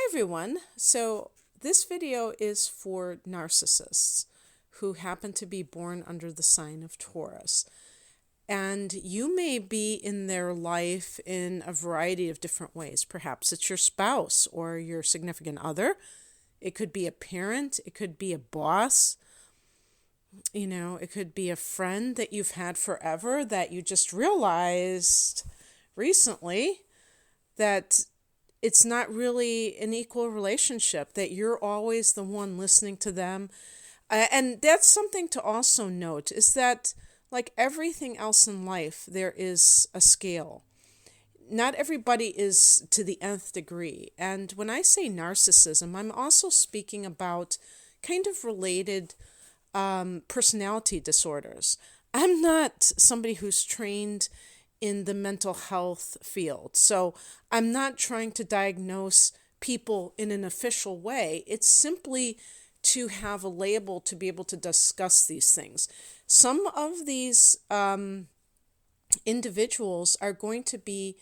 everyone. So this video is for narcissists who happen to be born under the sign of Taurus. And you may be in their life in a variety of different ways. Perhaps it's your spouse or your significant other. It could be a parent. It could be a boss. It could be a friend that you've had forever that you just realized recently that it's not really an equal relationship, that you're always the one listening to them. And that's something to also note, is that like everything else in life, there is a scale. Not everybody is to the nth degree. And when I say narcissism, I'm also speaking about kind of related personality disorders. I'm not somebody who's trained in the mental health field, so I'm not trying to diagnose people in an official way. It's simply to have a label to be able to discuss these things. Some of these individuals are going to be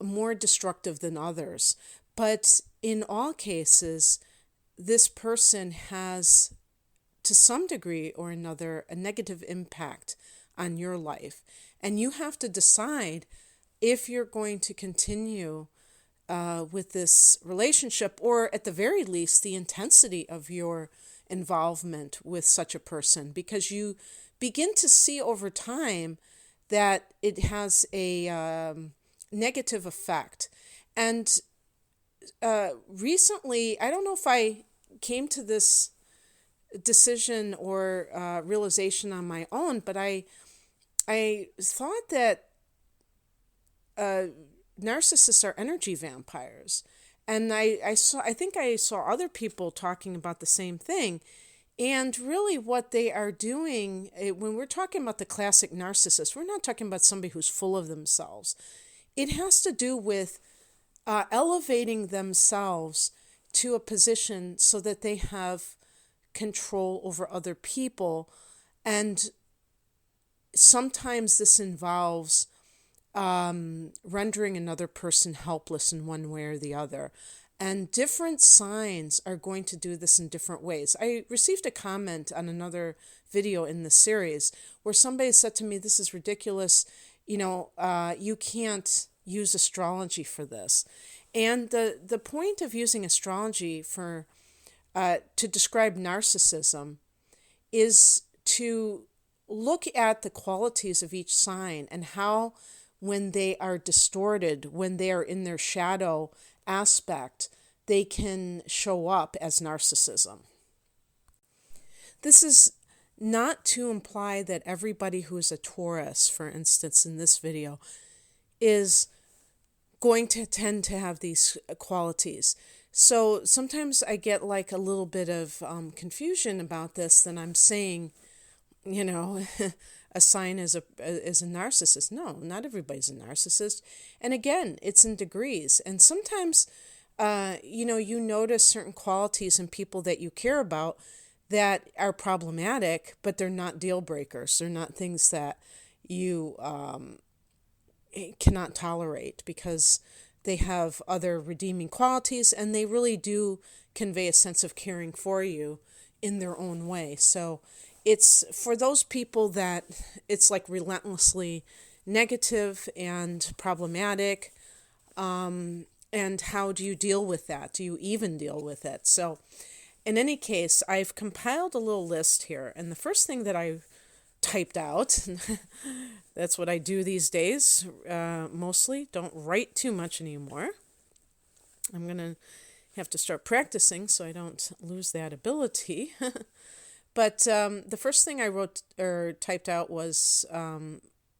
more destructive than others, but in all cases, this person has, to some degree or another, a negative impact on your life. And you have to decide if you're going to continue with this relationship, or at the very least, the intensity of your involvement with such a person, because you begin to see over time that it has a negative effect. And recently, I don't know if I came to this decision or realization on my own, but I thought that narcissists are energy vampires. And I think I saw other people talking about the same thing. And really what they are doing, when we're talking about the classic narcissist, we're not talking about somebody who's full of themselves. It has to do with elevating themselves to a position so that they have control over other people. And sometimes this involves rendering another person helpless in one way or the other. And different signs are going to do this in different ways. I received a comment on another video in the series where somebody said to me, "This is ridiculous. You can't use astrology for this." And the point of using astrology for to describe narcissism is to look at the qualities of each sign and how, when they are distorted, when they are in their shadow aspect, they can show up as narcissism. This is not to imply that everybody who is a Taurus, for instance, in this video, is going to tend to have these qualities. So sometimes I get like a little bit of confusion about this, that I'm saying, a sign is a narcissist. No, not everybody's a narcissist. And again, it's in degrees. And sometimes, you notice certain qualities in people that you care about that are problematic, but they're not deal breakers. They're not things that you cannot tolerate, because they have other redeeming qualities and they really do convey a sense of caring for you in their own way. So it's for those people that it's like relentlessly negative and problematic. And how do you deal with that? Do you even deal with it? So in any case, I've compiled a little list here. And the first thing that I typed out, that's what I do these days, mostly. Don't write too much anymore. I'm going to have to start practicing so I don't lose that ability. But the first thing I wrote or typed out was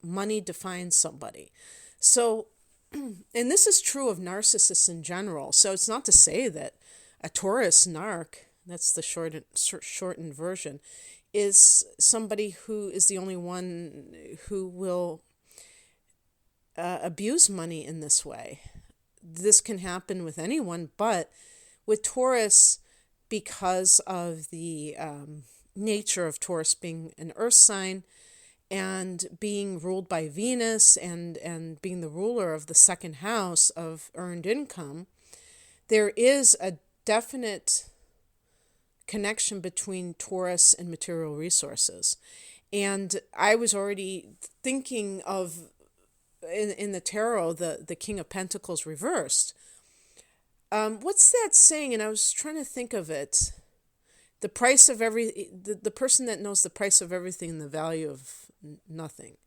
money defines somebody. So, and this is true of narcissists in general. So it's not to say that a Taurus narc, that's the shortened version, is somebody who is the only one who will abuse money in this way. This can happen with anyone, but with Taurus, because of the nature of Taurus being an earth sign and being ruled by Venus and being the ruler of the second house of earned income, there is a definite connection between Taurus and material resources. And I was already thinking of, in the tarot, the King of Pentacles reversed. What's that saying? And I was trying to think of it. The price of the person that knows the price of everything and the value of nothing.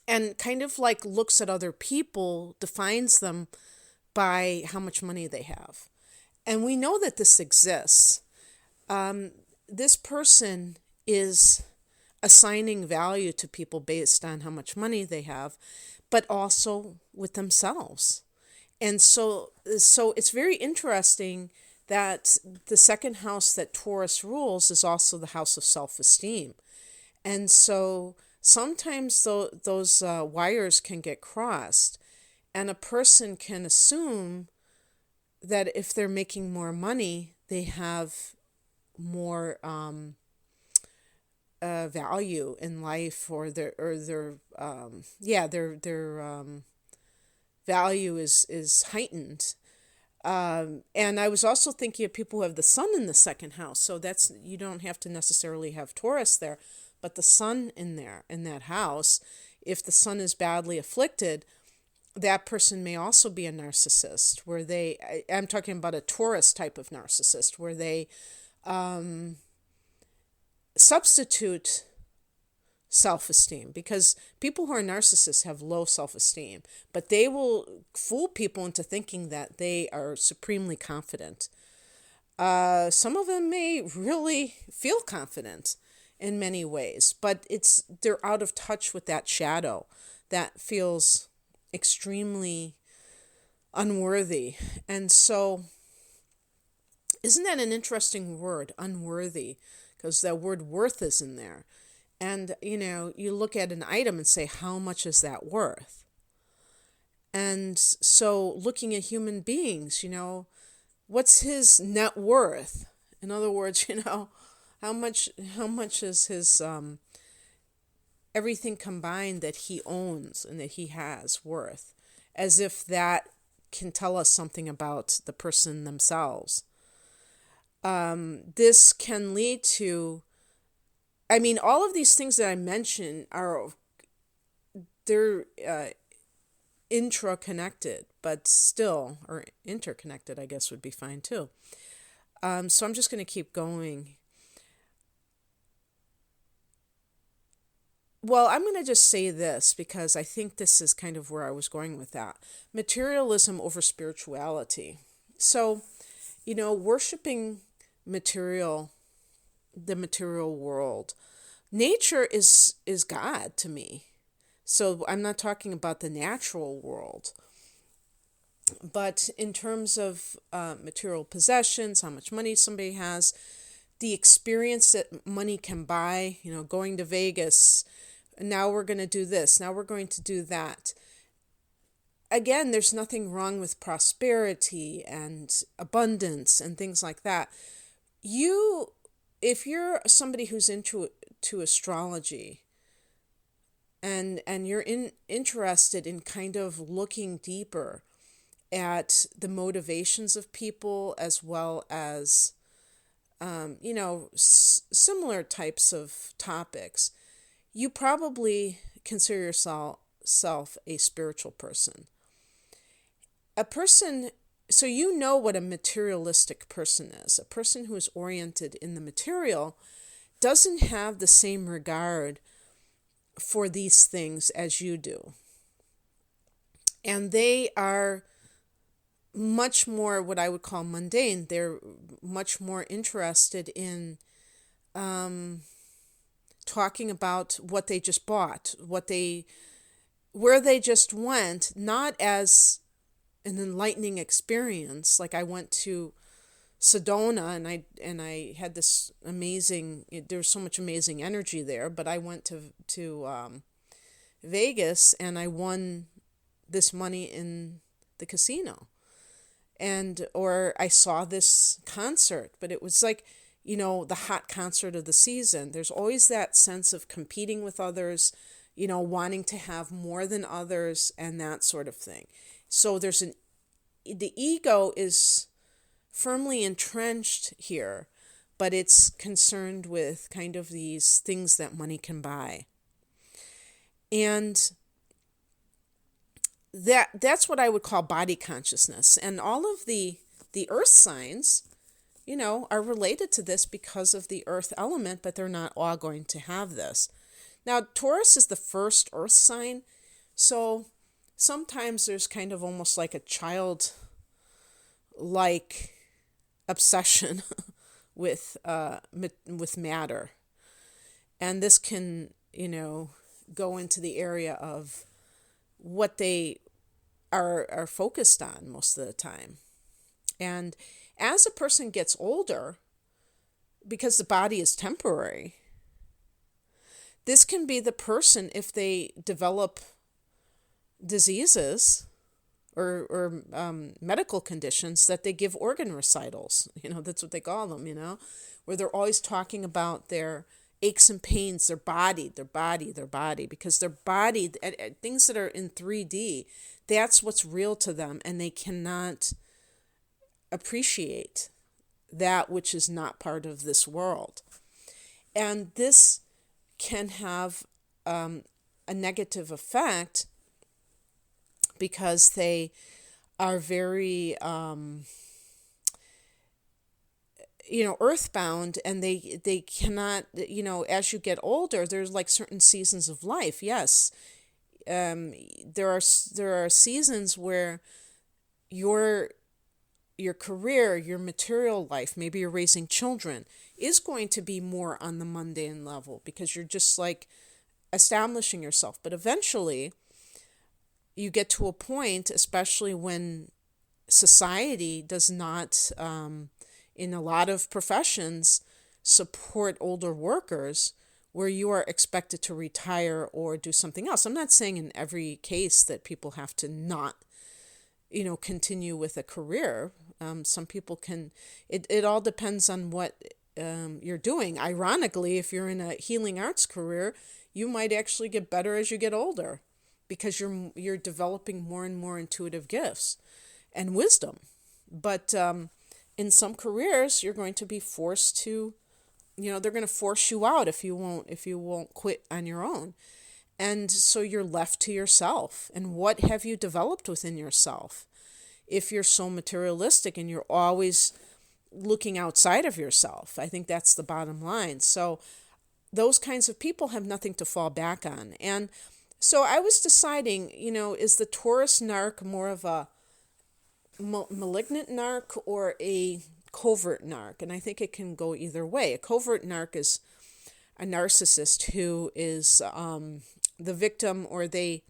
And kind of like looks at other people, defines them by how much money they have. And we know that this exists. This person is assigning value to people based on how much money they have, but also with themselves. And so it's very interesting that the second house that Taurus rules is also the house of self-esteem. And so sometimes those wires can get crossed, and a person can assume that if they're making more money, they have more value in life, or their value is heightened. And I was also thinking of people who have the sun in the second house. So that's, you don't have to necessarily have Taurus there, but the sun in that house, if the sun is badly afflicted, that person may also be a narcissist, where I'm talking about a Taurus type of narcissist, where they substitute self-esteem, because people who are narcissists have low self-esteem, but they will fool people into thinking that they are supremely confident. Some of them may really feel confident in many ways, but they're out of touch with that shadow that feels extremely unworthy. And so, isn't that an interesting word, unworthy? Because that word worth is in there. And, you look at an item and say, how much is that worth? And so looking at human beings, what's his net worth? In other words, how much is his everything combined that he owns and that he has worth? As if that can tell us something about the person themselves. This can lead to, all of these things that I mentioned they're intra-connected, but still, or interconnected, I guess would be fine too. So I'm just going to keep going. Well, I'm going to just say this because I think this is kind of where I was going with that. Materialism over spirituality. So, worshiping the material world. Nature is God to me. So I'm not talking about the natural world. But in terms of material possessions, how much money somebody has, the experience that money can buy, going to Vegas, now we're going to do this, now we're going to do that. Again, there's nothing wrong with prosperity and abundance and things like that. If you're somebody who's into astrology and you're interested in kind of looking deeper at the motivations of people, as well as similar types of topics, you probably consider yourself a spiritual person. So what a materialistic person is. A person who is oriented in the material doesn't have the same regard for these things as you do. And they are much more what I would call mundane. They're much more interested in talking about what they just bought, where they just went, not as an enlightening experience. Like I went to Sedona and I had this amazing, there was so much amazing energy there, but I went to Vegas and I won this money in the casino. Or I saw this concert, but it was like, the hot concert of the season. There's always that sense of competing with others, wanting to have more than others and that sort of thing. So the ego is firmly entrenched here, but it's concerned with kind of these things that money can buy. And that's what I would call body consciousness. And all of the earth signs, are related to this because of the earth element, but they're not all going to have this. Now, Taurus is the first earth sign, so sometimes there's kind of almost like a child-like obsession with matter. And this can, go into the area of what they are focused on most of the time. And as a person gets older, because the body is temporary, this can be the person, if they develop diseases or medical conditions, that they give organ recitals. That's what they call them, where they're always talking about their aches and pains, their body, because their body, things that are in 3D, that's what's real to them, and they cannot appreciate that which is not part of this world. And this can have a negative effect because they are very earthbound, and they cannot, as you get older, there's like certain seasons of life. Yes, there are seasons where your career, your material life, maybe you're raising children, is going to be more on the mundane level because you're just like establishing yourself. But eventually you get to a point, especially when society does not, in a lot of professions, support older workers, where you are expected to retire or do something else. I'm not saying in every case that people have to not, continue with a career. Some people can, it all depends on what you're doing. Ironically, if you're in a healing arts career, you might actually get better as you get older because you're developing more and more intuitive gifts and wisdom. But in some careers, you're going to be forced to, they're going to force you out if you won't quit on your own. And so you're left to yourself. And what have you developed within yourself? If you're so materialistic and you're always looking outside of yourself, I think that's the bottom line. So those kinds of people have nothing to fall back on. And so I was deciding, is the Taurus narc more of a malignant narc or a covert narc? And I think it can go either way. A covert narc is a narcissist who is the victim, or they,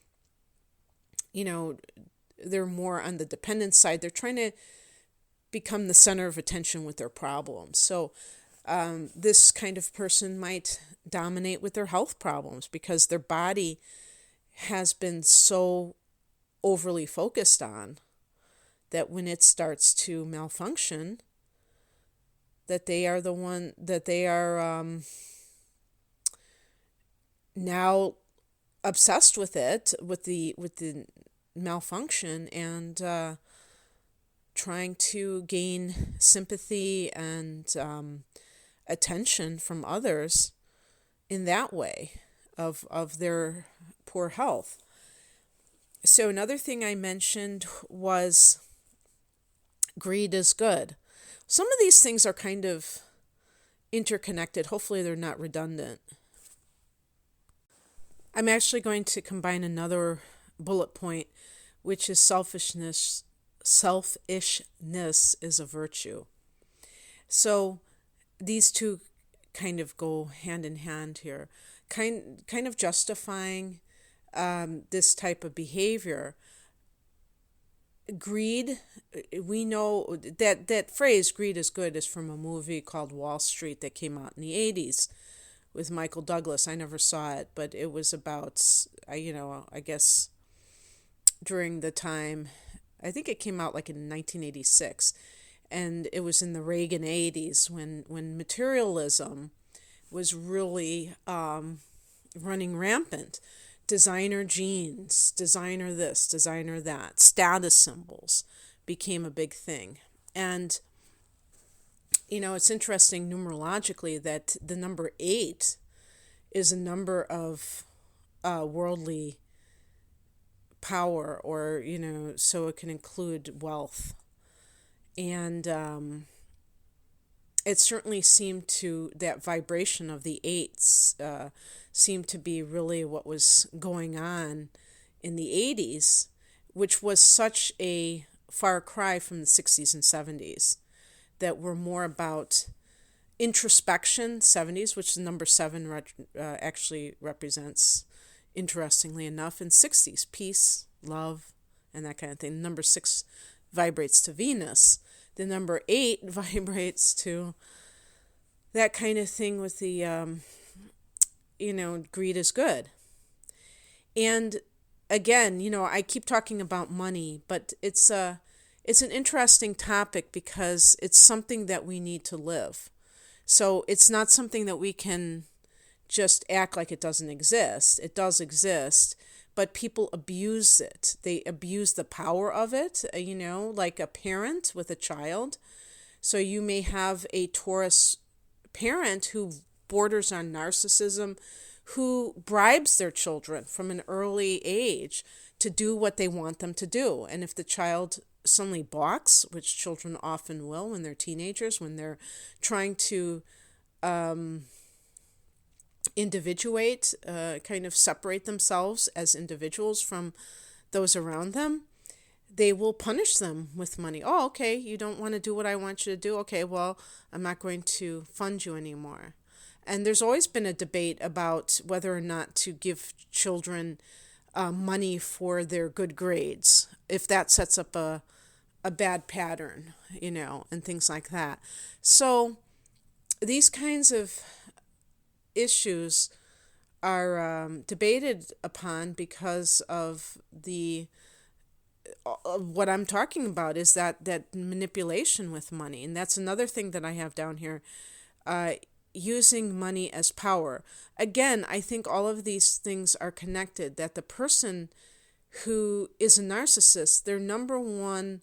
they're more on the dependent side. They're trying to become the center of attention with their problems. So this kind of person might dominate with their health problems because their body has been so overly focused on that when it starts to malfunction, that they are the one that they are now obsessed with it, with the malfunction, and trying to gain sympathy and attention from others in that way of their poor health. So another thing I mentioned was greed is good. Some of these things are kind of interconnected. Hopefully they're not redundant. I'm actually going to combine another bullet point, which is selfishness. Selfishness is a virtue. So these two kind of go hand in hand here. Kind of justifying this type of behavior. Greed, we know that phrase, greed is good, is from a movie called Wall Street that came out in the 80s with Michael Douglas. I never saw it, but it was about, I guess during the time, I think it came out like in 1986, and it was in the Reagan 80s when materialism was really running rampant. designer jeans, designer this, designer that, status symbols became a big thing. And, it's interesting numerologically that the number 8 is a number of worldly power, or, so it can include wealth. And it certainly seemed to, that vibration of the 8s seemed to be really what was going on in the 80s, which was such a far cry from the 60s and 70s that were more about introspection. 70s, which the number 7 actually represents, interestingly enough, and 60s, peace, love, and that kind of thing. Number 6 vibrates to Venus. The number 8 vibrates to that kind of thing with the, greed is good. And again, I keep talking about money, but it's an interesting topic because it's something that we need to live. So it's not something that we can just act like it doesn't exist. It does exist, but people abuse it. They abuse the power of it, like a parent with a child. So you may have a Taurus parent who borders on narcissism, who bribes their children from an early age to do what they want them to do. And if the child suddenly balks, which children often will when they're teenagers, when they're trying to individuate, kind of separate themselves as individuals from those around them, they will punish them with money. Oh, okay, you don't want to do what I want you to do? Okay, well, I'm not going to fund you anymore. And there's always been a debate about whether or not to give children money for their good grades, if that sets up a bad pattern, and things like that. So these kinds of issues are debated upon because of what I'm talking about is that manipulation with money. And that's another thing that I have down here, using money as power. Again, I think all of these things are connected, that the person who is a narcissist, their number one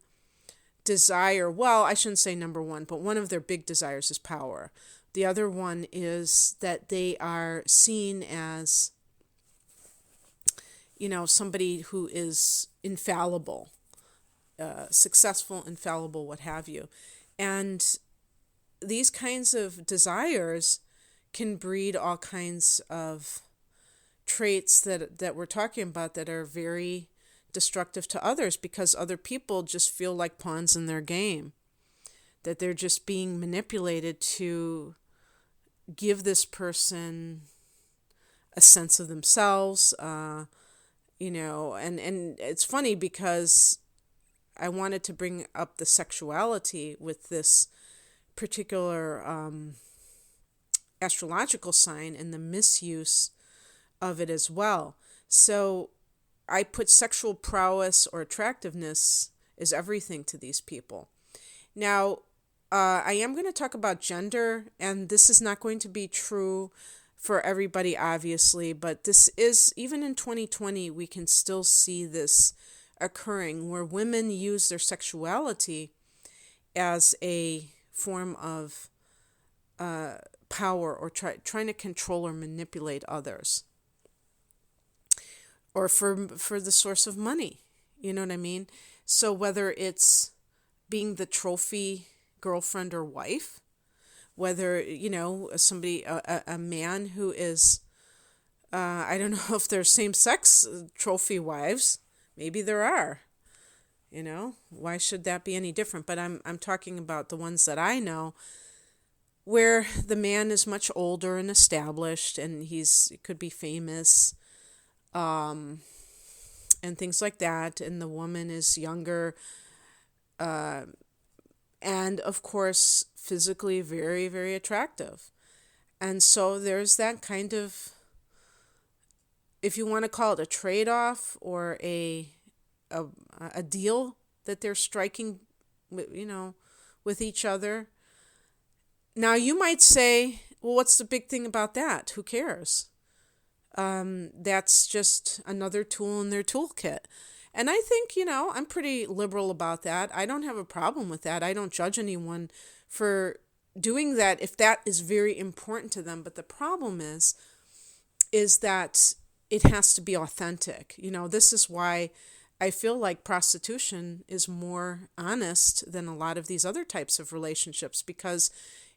desire, well, I shouldn't say number one, but one of their big desires is power. The other one is that they are seen as, somebody who is infallible, successful, infallible, what have you. And these kinds of desires can breed all kinds of traits that we're talking about that are very destructive to others, because other people just feel like pawns in their game, that they're just being manipulated to give this person a sense of themselves, and it's funny because I wanted to bring up the sexuality with this particular astrological sign and the misuse of it as well. So I put sexual prowess or attractiveness is everything to these people. Now, I am going to talk about gender, and this is not going to be true for everybody, obviously, but this is, even in 2020, we can still see this occurring, where women use their sexuality as a form of power, or trying to control or manipulate others, or for the source of money. You know what I mean? So whether it's being the trophy girlfriend or wife, whether, somebody, a man who is, I don't know if there's same-sex trophy wives. Maybe there are. Why should that be any different? But I'm talking about the ones that I know, where the man is much older and established, and he could be famous, and things like that, and the woman is younger, and of course physically very, very attractive. And so there's that kind of, if you want to call it a trade-off, or a deal that they're striking with each other. Now you might say, well, what's the big thing about that? Who cares? That's just another tool in their toolkit. And I think, I'm pretty liberal about that. I don't have a problem with that. I don't judge anyone for doing that if that is very important to them. But the problem is that it has to be authentic. This is why I feel like prostitution is more honest than a lot of these other types of relationships, because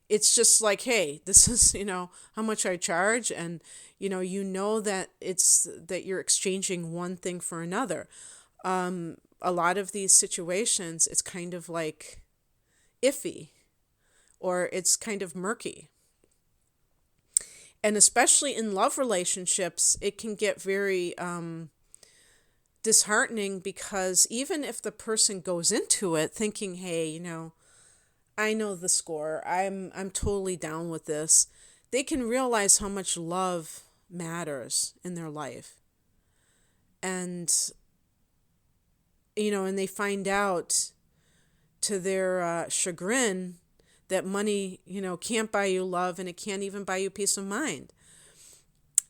it's just like, hey, this is, how much I charge. And, that that you're exchanging one thing for another. A lot of these situations, it's kind of like iffy, or it's kind of murky. And especially in love relationships, it can get very disheartening, because even if the person goes into it thinking, hey, I know the score, I'm totally down with this, they can realize how much love matters in their life. And and they find out to their chagrin that money, can't buy you love, and it can't even buy you peace of mind.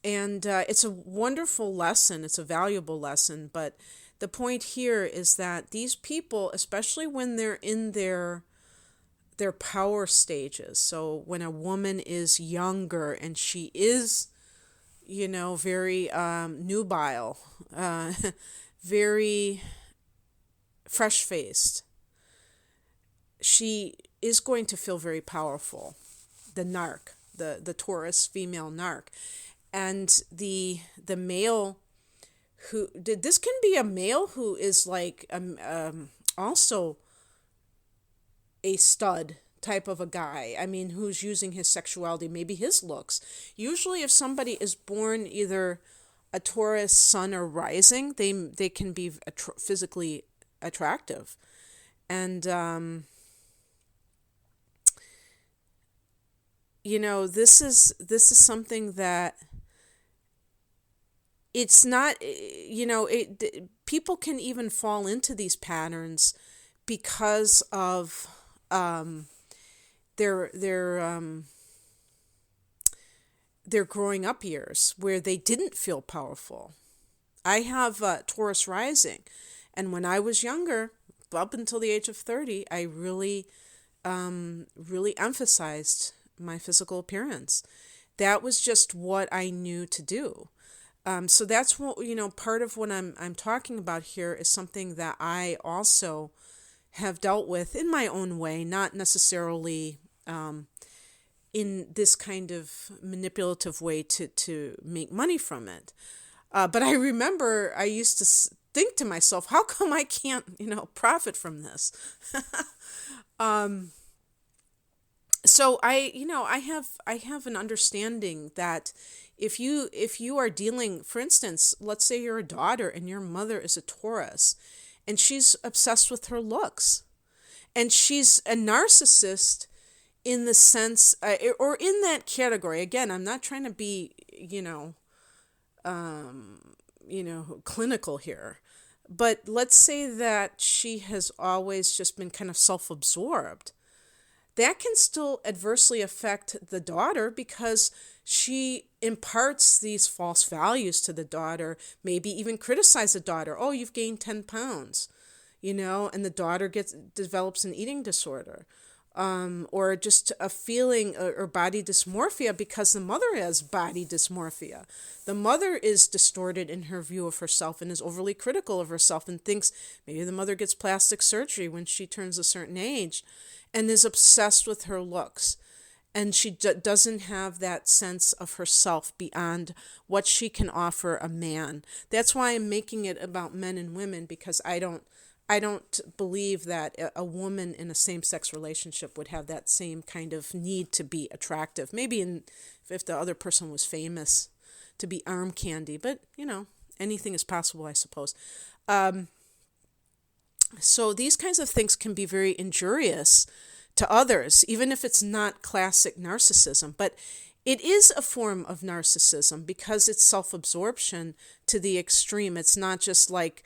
And it's a wonderful lesson. It's a valuable lesson. But the point here is that these people, especially when they're in their power stages, so when a woman is younger and she is, very nubile, very fresh-faced, she is going to feel very powerful. The narc, the Taurus female narc. And the male who did this can be a male who is like also a stud type of a guy. I mean, who's using his sexuality, maybe his looks. Usually if somebody is born either a Taurus sun or rising, they can be physically attractive. And this is something that it's not, people can even fall into these patterns because of their growing up years where they didn't feel powerful. I have Taurus rising, and when I was younger, up until the age of 30, I really emphasized my physical appearance. That was just what I knew to do. So that's what, part of what I'm talking about here is something that I also have dealt with in my own way, not necessarily in this kind of manipulative way to make money from it. But I remember I used to think to myself, how come I can't, profit from this? So I have an understanding that if you are dealing, for instance, let's say you're a daughter and your mother is a Taurus and she's obsessed with her looks, and she's a narcissist in the sense, or in that category. Again, I'm not trying to be, clinical here, but let's say that she has always just been kind of self-absorbed. That can still adversely affect the daughter because she imparts these false values to the daughter, maybe even criticize the daughter. Oh, you've gained 10 pounds, and the daughter develops an eating disorder, or just a feeling or body dysmorphia because the mother has body dysmorphia. The mother is distorted in her view of herself and is overly critical of herself and thinks maybe the mother gets plastic surgery when she turns a certain age, and is obsessed with her looks. And she doesn't have that sense of herself beyond what she can offer a man. That's why I'm making it about men and women, because I don't believe that a woman in a same-sex relationship would have that same kind of need to be attractive. Maybe if the other person was famous, to be arm candy. But, anything is possible, I suppose. So these kinds of things can be very injurious to others, even if it's not classic narcissism. But it is a form of narcissism because it's self-absorption to the extreme. It's not just like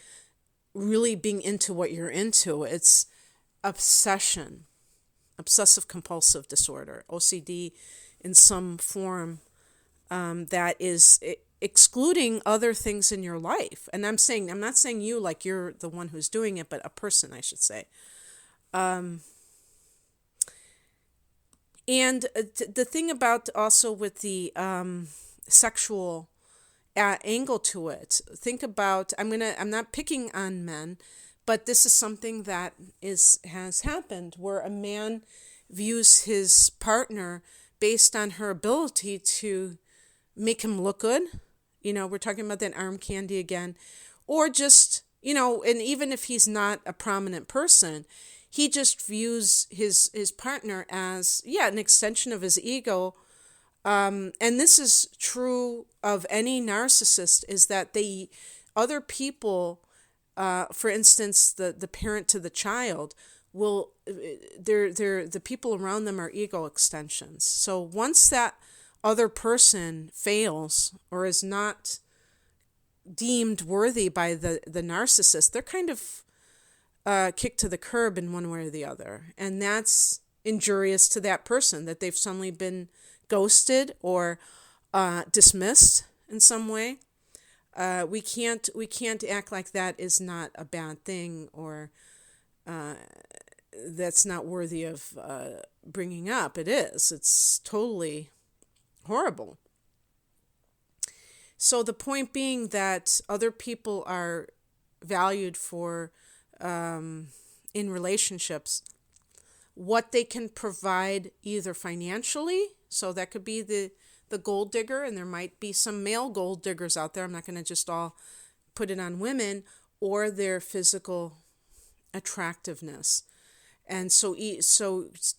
really being into what you're into. It's obsession, obsessive compulsive disorder, OCD in some form, that is excluding other things in your life. And I'm not saying you like you're the one who's doing it, but a person, I should say. And the thing about also with the sexual angle to it, think about, I'm not picking on men, but this is something that has happened where a man views his partner based on her ability to make him look good. We're talking about that arm candy again, or just, and even if he's not a prominent person, he just views his partner as, an extension of his ego. And this is true of any narcissist, is that other people, for instance, the parent to the child, the people around them are ego extensions. So once that other person fails or is not deemed worthy by the narcissist, they're kind of kicked to the curb in one way or the other. And that's injurious to that person, that they've suddenly been ghosted or dismissed in some way. We can't act like that is not a bad thing, or that's not worthy of bringing up. It is. It's totally horrible. So the point being that other people are valued for, in relationships, what they can provide either financially, so that could be the gold digger, and there might be some male gold diggers out there, I'm not going to just all put it on women, or their physical attractiveness. And so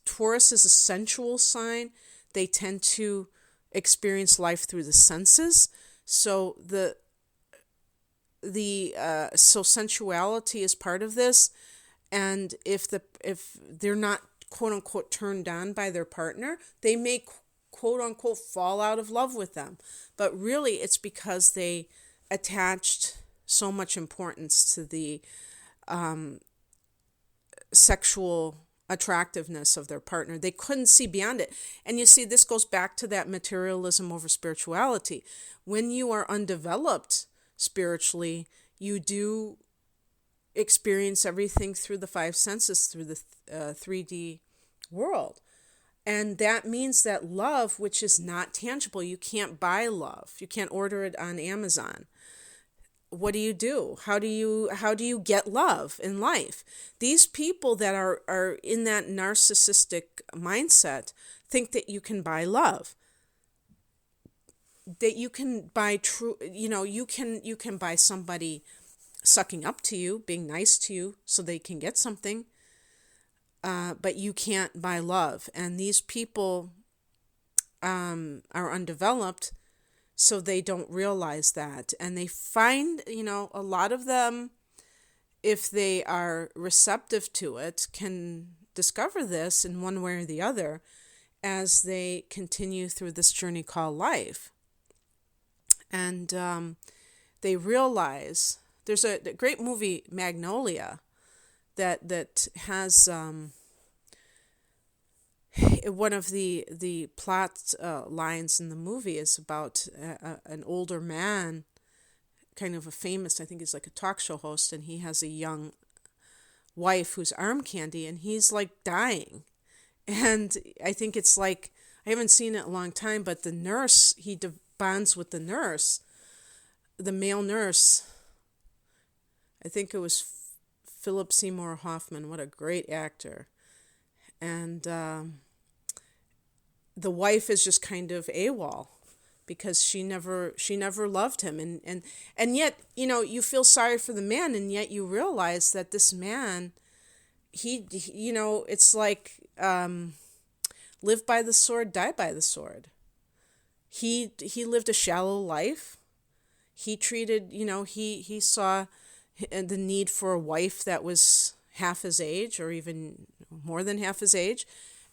Taurus is a sensual sign. They tend to experience life through the senses. So so sensuality is part of this. And if they're not quote unquote turned on by their partner, they may quote unquote fall out of love with them. But really it's because they attached so much importance to the sexual attractiveness of their partner. They couldn't see beyond it. And you see, this goes back to that materialism over spirituality. When you are undeveloped spiritually, you do experience everything through the five senses, through the 3D world. And that means that love, which is not tangible, you can't buy love. You can't order it on Amazon. What do? How do you get love in life? These people that are in that narcissistic mindset think that you can buy love. That you can buy you can buy somebody sucking up to you, being nice to you so they can get something. But you can't buy love. And these people are undeveloped, so they don't realize that. And they find, a lot of them, if they are receptive to it, can discover this in one way or the other as they continue through this journey called life. And they realize, there's a great movie, Magnolia, that has one of the plot lines in the movie is about an older man, kind of a famous, I think he's like a talk show host, and he has a young wife who's arm candy, and he's like dying. And I think it's like, I haven't seen it in a long time, but the nurse, he bonds with the nurse, the male nurse. I think it was Philip Seymour Hoffman. What a great actor. And the wife is just kind of AWOL because she never loved him. And yet, you feel sorry for the man, and yet you realize that this man, he it's like live by the sword, die by the sword. He lived a shallow life. He treated, he saw the need for a wife that was half his age or even more than half his age,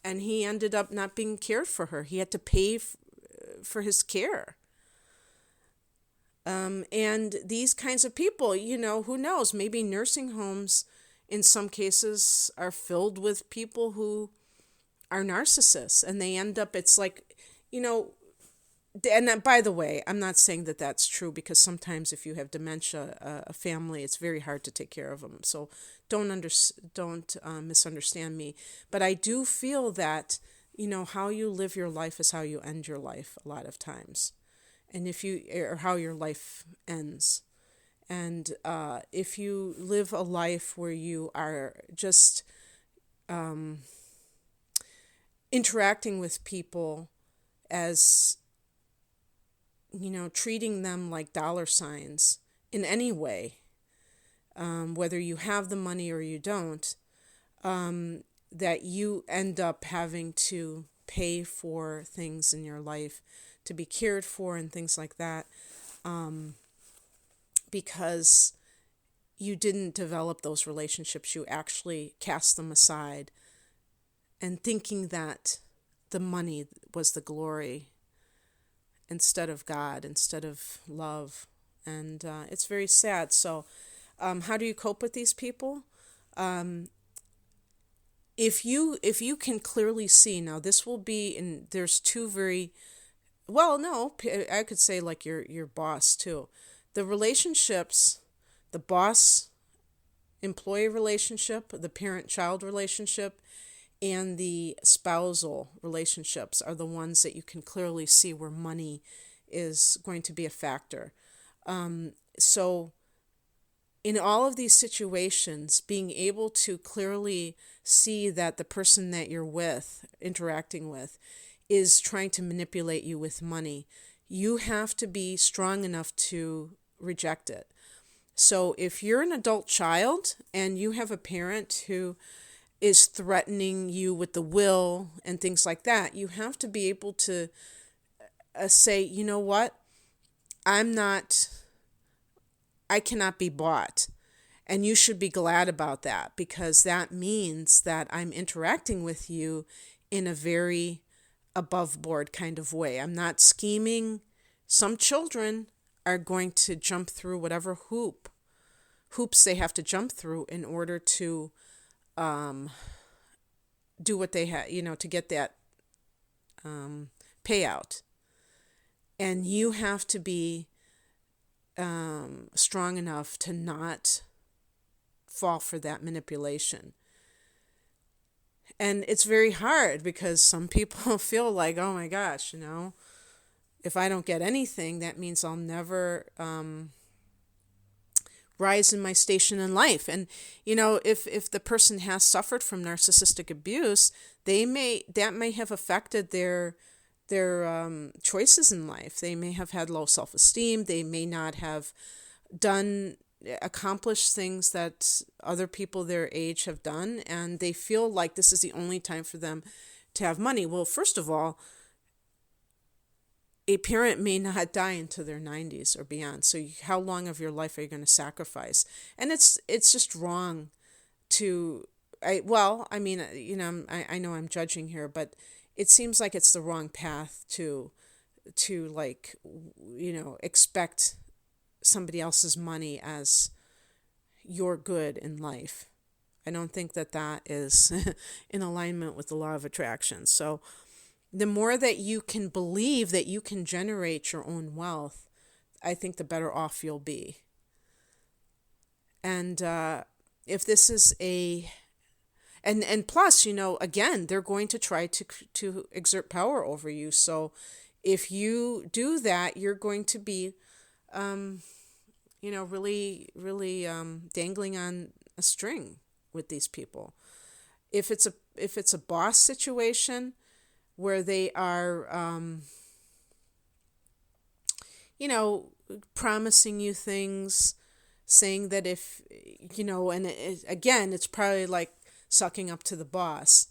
and he ended up not being cared for her. He had to pay for his care. And these kinds of people, who knows, maybe nursing homes in some cases are filled with people who are narcissists, and they end up, it's like, and by the way, I'm not saying that that's true, because sometimes if you have dementia, a family, it's very hard to take care of them. So don't misunderstand me. But I do feel that, how you live your life is how you end your life a lot of times, and or how your life ends. And if you live a life where you are just interacting with people as, treating them like dollar signs in any way, whether you have the money or you don't, that you end up having to pay for things in your life, to be cared for and things like that, because you didn't develop those relationships. You actually cast them aside, and thinking that the money was the glory instead of God, instead of love. And it's very sad. So how do you cope with these people? If you can clearly see, now this will be, and there's two very, well, no, I could say like your boss too. The relationships, the boss-employee relationship, the parent-child relationship, and the spousal relationships are the ones that you can clearly see where money is going to be a factor. So in all of these situations, being able to clearly see that the person that you're with, interacting with, is trying to manipulate you with money, you have to be strong enough to reject it. So if you're an adult child and you have a parent who is threatening you with the will and things like that, you have to be able to say, you know what, I cannot be bought. And you should be glad about that, because that means that I'm interacting with you in a very above board kind of way. I'm not scheming. Some children are going to jump through whatever hoops they have to jump through in order to do what they have, to get that payout. And you have to be strong enough to not fall for that manipulation. And it's very hard, because some people feel like, oh my gosh, if I don't get anything, that means I'll never rise in my station in life. And if the person has suffered from narcissistic abuse, that may have affected their choices in life. They may have had low self-esteem. They may not have accomplished things that other people their age have done, and they feel like this is the only time for them to have money. Well, first of all, a parent may not die into their 90s or beyond. So how long of your life are you going to sacrifice? And it's just wrong I know I'm judging here, but it seems like it's the wrong path to expect somebody else's money as your good in life. I don't think that is in alignment with the law of attraction. So the more that you can believe that you can generate your own wealth, I think the better off you'll be. And if this is and plus, again, they're going to try to exert power over you. So if you do that, you're going to be, really, really dangling on a string with these people. If it's a boss situation where they are, promising you things, saying that if, again, it's probably like sucking up to the boss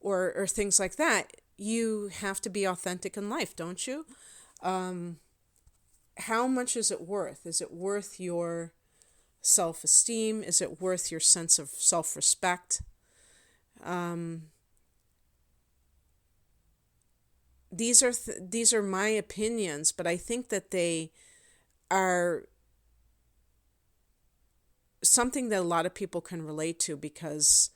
or things like that. You have to be authentic in life, don't you? How much is it worth? Is it worth your self-esteem? Is it worth your sense of self-respect? These are my opinions, but I think that they are something that a lot of people can relate to, because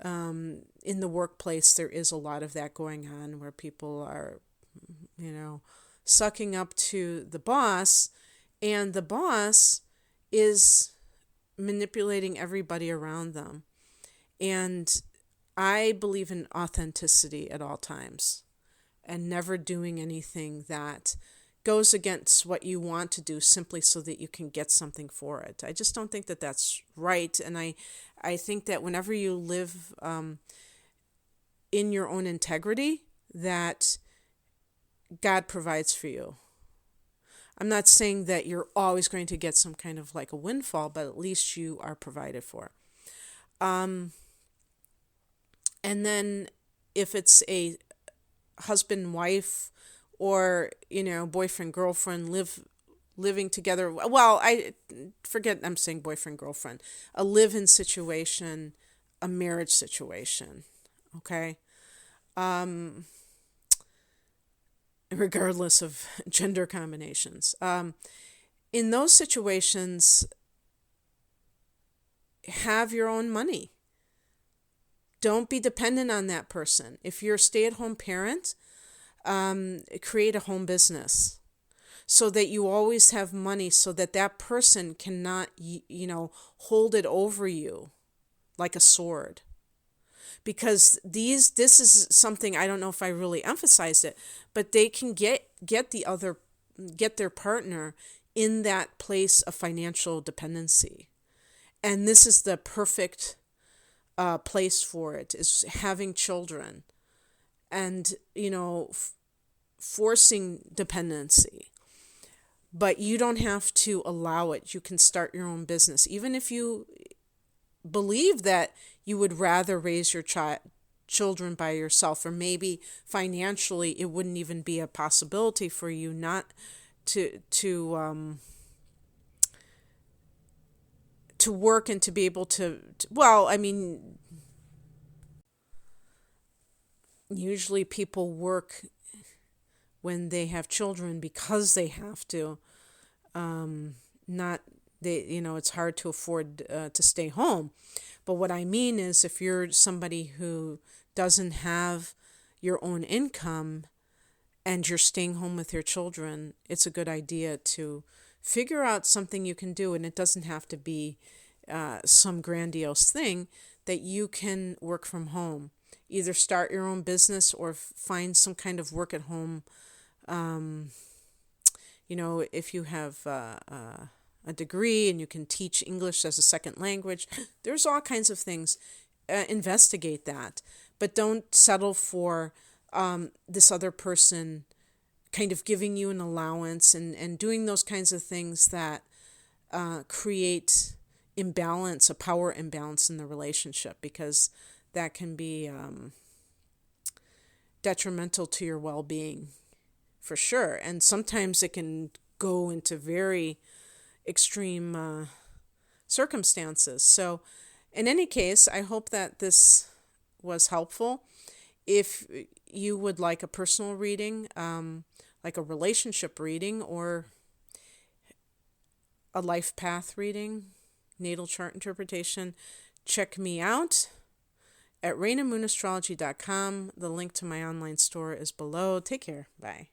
in the workplace there is a lot of that going on, where people are, sucking up to the boss, and the boss is manipulating everybody around them. And I believe in authenticity at all times and never doing anything that goes against what you want to do simply so that you can get something for it. I just don't think that that's right. And I think that whenever you live in your own integrity, that God provides for you. I'm not saying that you're always going to get some kind of like a windfall, but at least you are provided for. And then if it's a husband, wife, or, boyfriend, girlfriend, living together. Well, I forget I'm saying boyfriend, girlfriend. A live-in situation, a marriage situation, okay? Regardless of gender combinations. In those situations, have your own money. Don't be dependent on that person. If you're a stay-at-home parent, create a home business so that you always have money, so that that person cannot, hold it over you like a sword. Because this is something, I don't know if I really emphasized it, but they can get their partner in that place of financial dependency. And this is the perfect place for it, is having children and, forcing dependency. But you don't have to allow it. You can start your own business. Even if you believe that you would rather raise your children by yourself, or maybe financially it wouldn't even be a possibility for you not to work and to be able to, usually people work when they have children because they have to. It's hard to afford to stay home. But what I mean is, if you're somebody who doesn't have your own income and you're staying home with your children, it's a good idea to figure out something you can do. And it doesn't have to be some grandiose thing, that you can work from home. Either start your own business or find some kind of work at home. If you have a degree and you can teach English as a second language, there's all kinds of things. Investigate that. But don't settle for this other person kind of giving you an allowance and doing those kinds of things that create imbalance, a power imbalance in the relationship, because that can be detrimental to your well-being, for sure. And sometimes it can go into very extreme circumstances. So in any case, I hope that this was helpful. If you would like a personal reading, like a relationship reading or a life path reading, natal chart interpretation, check me out at rainamoonastrology.com. The link to my online store is below. Take care. Bye.